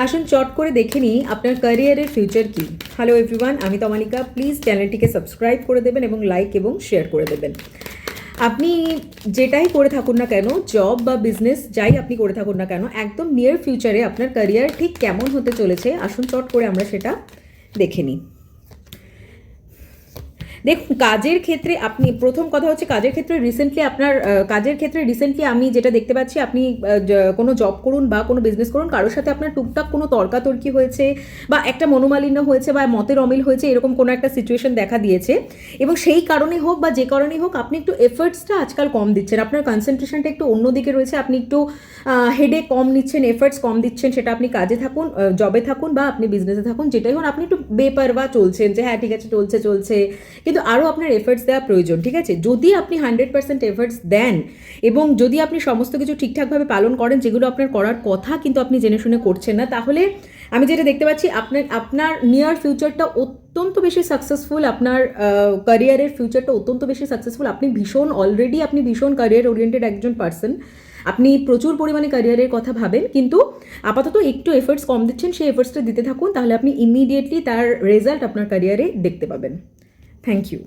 আসুন চট করে দেখে নিই আপনার ক্যারিয়ারের ফিউচার কি। হ্যালো এভরিওয়ান, আমি তমালিকা। প্লিজ চ্যানেলটিকে সাবস্ক্রাইব করে দেবেন এবং লাইক এবং শেয়ার করে দেবেন। আপনি যেটাই করে থাকুন না কেন, জব বা বিজনেস যাই আপনি করে থাকুন না কেন, একদম নিয়ার ফিউচারে আপনার ক্যারিয়ার ঠিক কেমন হতে চলেছে আসুন চট করে আমরা সেটা দেখে নিই। দেখুন, কাজের ক্ষেত্রে আপনি প্রথম কথা হচ্ছে কাজের ক্ষেত্রে রিসেন্টলি আমি যেটা দেখতে পাচ্ছি, আপনি কোনো জব করুন বা কোনো বিজনেস করুন, কারোর সাথে আপনার টুকটাক কোনো তর্কাতর্কি হয়েছে বা একটা মনোমালিন্য হয়েছে বা মতের অমিল হয়েছে, এরকম কোনো একটা সিচুয়েশন দেখা দিয়েছে। এবং সেই কারণে হোক বা যে কারণেই হোক, আপনি একটু এফর্টসটা আজকাল কম দিচ্ছেন, আপনার কনসেন্ট্রেশনটা একটু অন্যদিকে রয়েছে, আপনি একটু হেডে কম নিচ্ছেন, এফর্টস কম দিচ্ছেন। সেটা আপনি কাজে থাকুন, জবে থাকুন বা আপনি বিজনেসে থাকুন, যেটাই হোক আপনি একটু বেপারওয়া চলছেন যে হ্যাঁ ঠিক আছে চলছে, কিন্তু আরও আপনার এফর্টস দেওয়া প্রয়োজন। ঠিক আছে, যদি আপনি 100% এফর্টস দেন এবং যদি আপনি সমস্ত কিছু ঠিকঠাকভাবে পালন করেন যেগুলো আপনার করার কথা কিন্তু আপনি জেনে শুনে করছেন না, তাহলে আমি যেটা দেখতে পাচ্ছি আপনার নিয়ার ফিউচারটা অত্যন্ত বেশি সাকসেসফুল, আপনার ক্যারিয়ারের ফিউচারটা অত্যন্ত বেশি সাকসেসফুল। আপনি ভীষণ ক্যারিয়ার ওরিয়েন্টেড একজন পার্সন, আপনি প্রচুর পরিমাণে ক্যারিয়ারের কথা ভাবেন, কিন্তু আপাতত একটু এফর্টস কম দিচ্ছেন। সেই এফর্টসটা দিতে থাকুন, তাহলে আপনি ইমিডিয়েটলি তার রেজাল্ট আপনার ক্যারিয়ারে দেখতে পাবেন। Thank you.